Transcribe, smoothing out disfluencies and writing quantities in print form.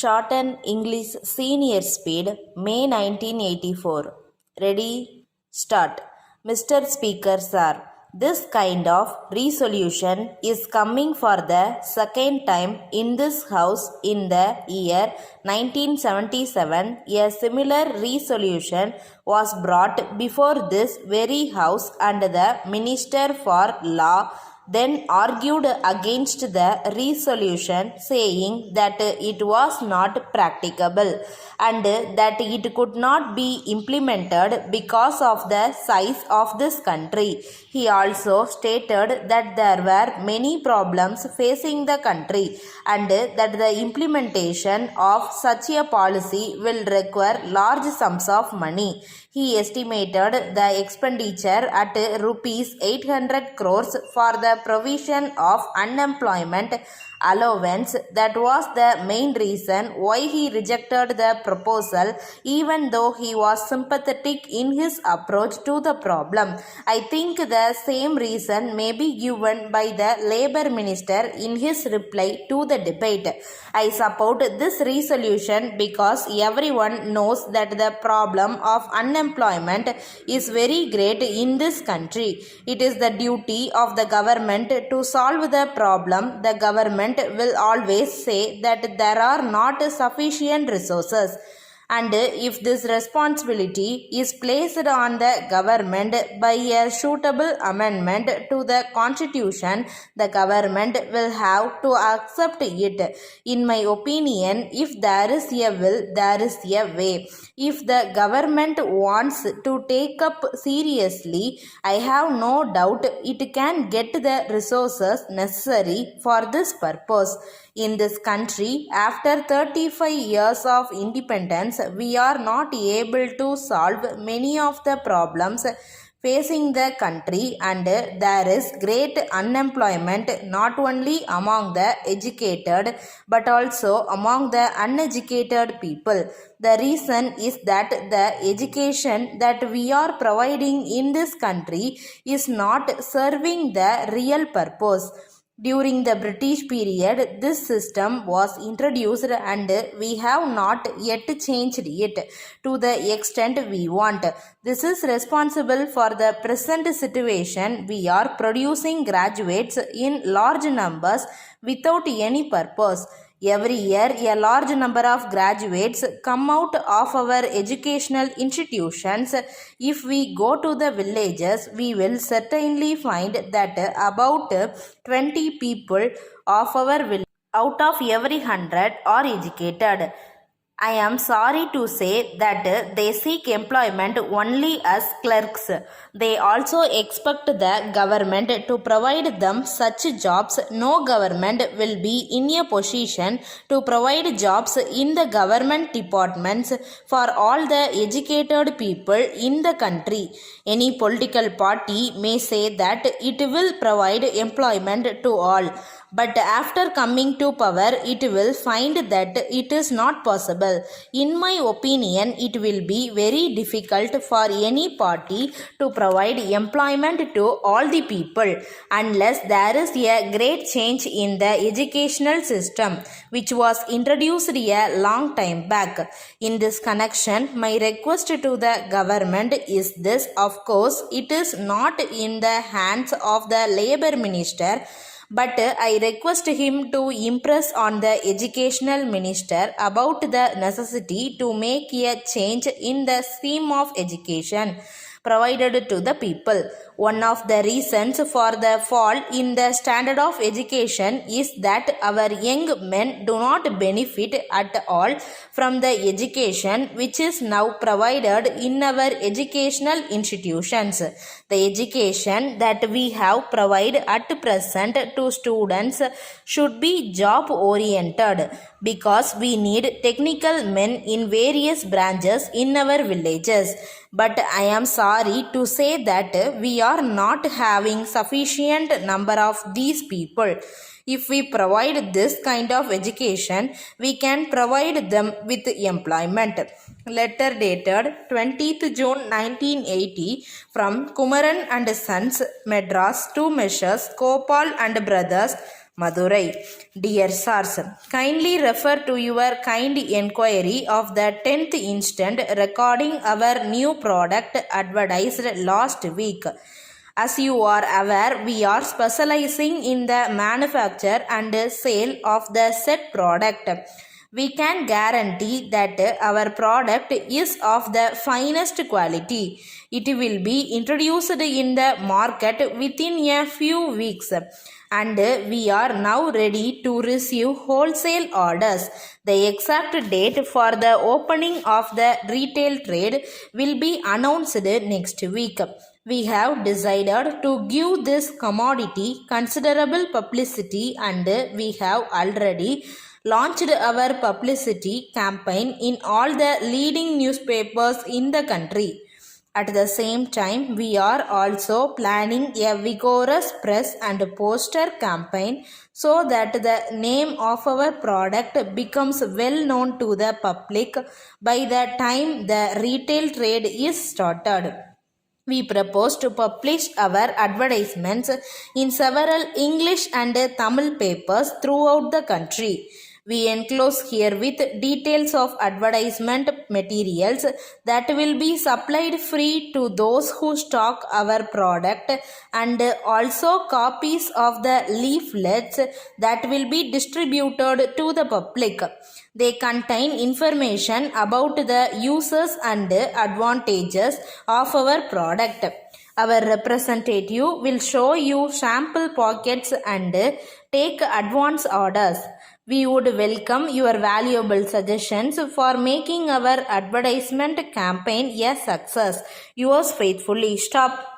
Shorthand English Senior Speed, May 1984. Ready? Start. Mr. Speaker Sir, this kind of resolution is coming for the second time in this House in the year 1977. A similar resolution was brought before this very House and the Minister for Law then argued against the resolution, saying that it was not practicable and that it could not be implemented because of the size of this country. He also stated that there were many problems facing the country and that the implementation of such a policy will require large sums of money. He estimated the expenditure at rupees 800 crores for the provision of unemployment allowance. That was the main reason why he rejected the proposal, even though he was sympathetic in his approach to the problem. I think the same reason may be given by the Labour Minister in his reply to the debate. I support this resolution because everyone knows that the problem of unemployment is very great in this country. It is the duty of the government to solve the problem. The government will always say that there are not sufficient resources, and if this responsibility is placed on the government by a suitable amendment to the constitution, the government will have to accept it. In my opinion, if there is a will, there is a way. If the government wants to take up seriously, I have no doubt it can get the resources necessary for this purpose. In this country, after 35 years of independence, we are not able to solve many of the problems facing the country, and there is great unemployment not only among the educated but also among the uneducated people. The reason is that the education that we are providing in this country is not serving the real purpose. During the British period, this system was introduced and we have not yet changed it to the extent we want. This is responsible for the present situation. We are producing graduates in large numbers without any purpose. Every year, a large number of graduates come out of our educational institutions. If we go to the villages, we will certainly find that about 20 people of our village out of every 100 are educated. I am sorry to say that they seek employment only as clerks. They also expect the government to provide them such jobs. No government will be in a position to provide jobs in the government departments for all the educated people in the country. Any political party may say that it will provide employment to all, but after coming to power, it will find that it is not possible. In my opinion, it will be very difficult for any party to provide employment to all the people unless there is a great change in the educational system which was introduced a long time back. In this connection, my request to the government is this. Of course, it is not in the hands of the Labour Minister, but I request him to impress on the educational minister about the necessity to make a change in the scheme of education provided to the people. One of the reasons for the fall in the standard of education is that our young men do not benefit at all from the education which is now provided in our educational institutions. The education that we have provided at present to students should be job oriented, because we need technical men in various branches in our villages. But I am sorry to say that we are not having sufficient number of these people. If we provide this kind of education, we can provide them with employment. Letter dated 20th June 1980 from Kumaran and Sons, Madras, to Messrs. Gopal and Brothers, Madurai. Dear sirs, kindly refer to your kind inquiry of the 10th instant regarding our new product advertised last week. As you are aware, we are specializing in the manufacture and sale of the said product. We can guarantee that our product is of the finest quality. It will be introduced in the market within a few weeks, and we are now ready to receive wholesale orders. The exact date for the opening of the retail trade will be announced next week. We have decided to give this commodity considerable publicity, and we have already launched our publicity campaign in all the leading newspapers in the country. At the same time, we are also planning a vigorous press and poster campaign so that the name of our product becomes well known to the public by the time the retail trade is started. We propose to publish our advertisements in several English and Tamil papers throughout the country. We enclose herewith details of advertisement materials that will be supplied free to those who stock our product, and also copies of the leaflets that will be distributed to the public. They contain information about the uses and advantages of our product. Our representative will show you sample pockets and take advance orders. We would welcome your valuable suggestions for making our advertisement campaign a success. Yours faithfully. Stop.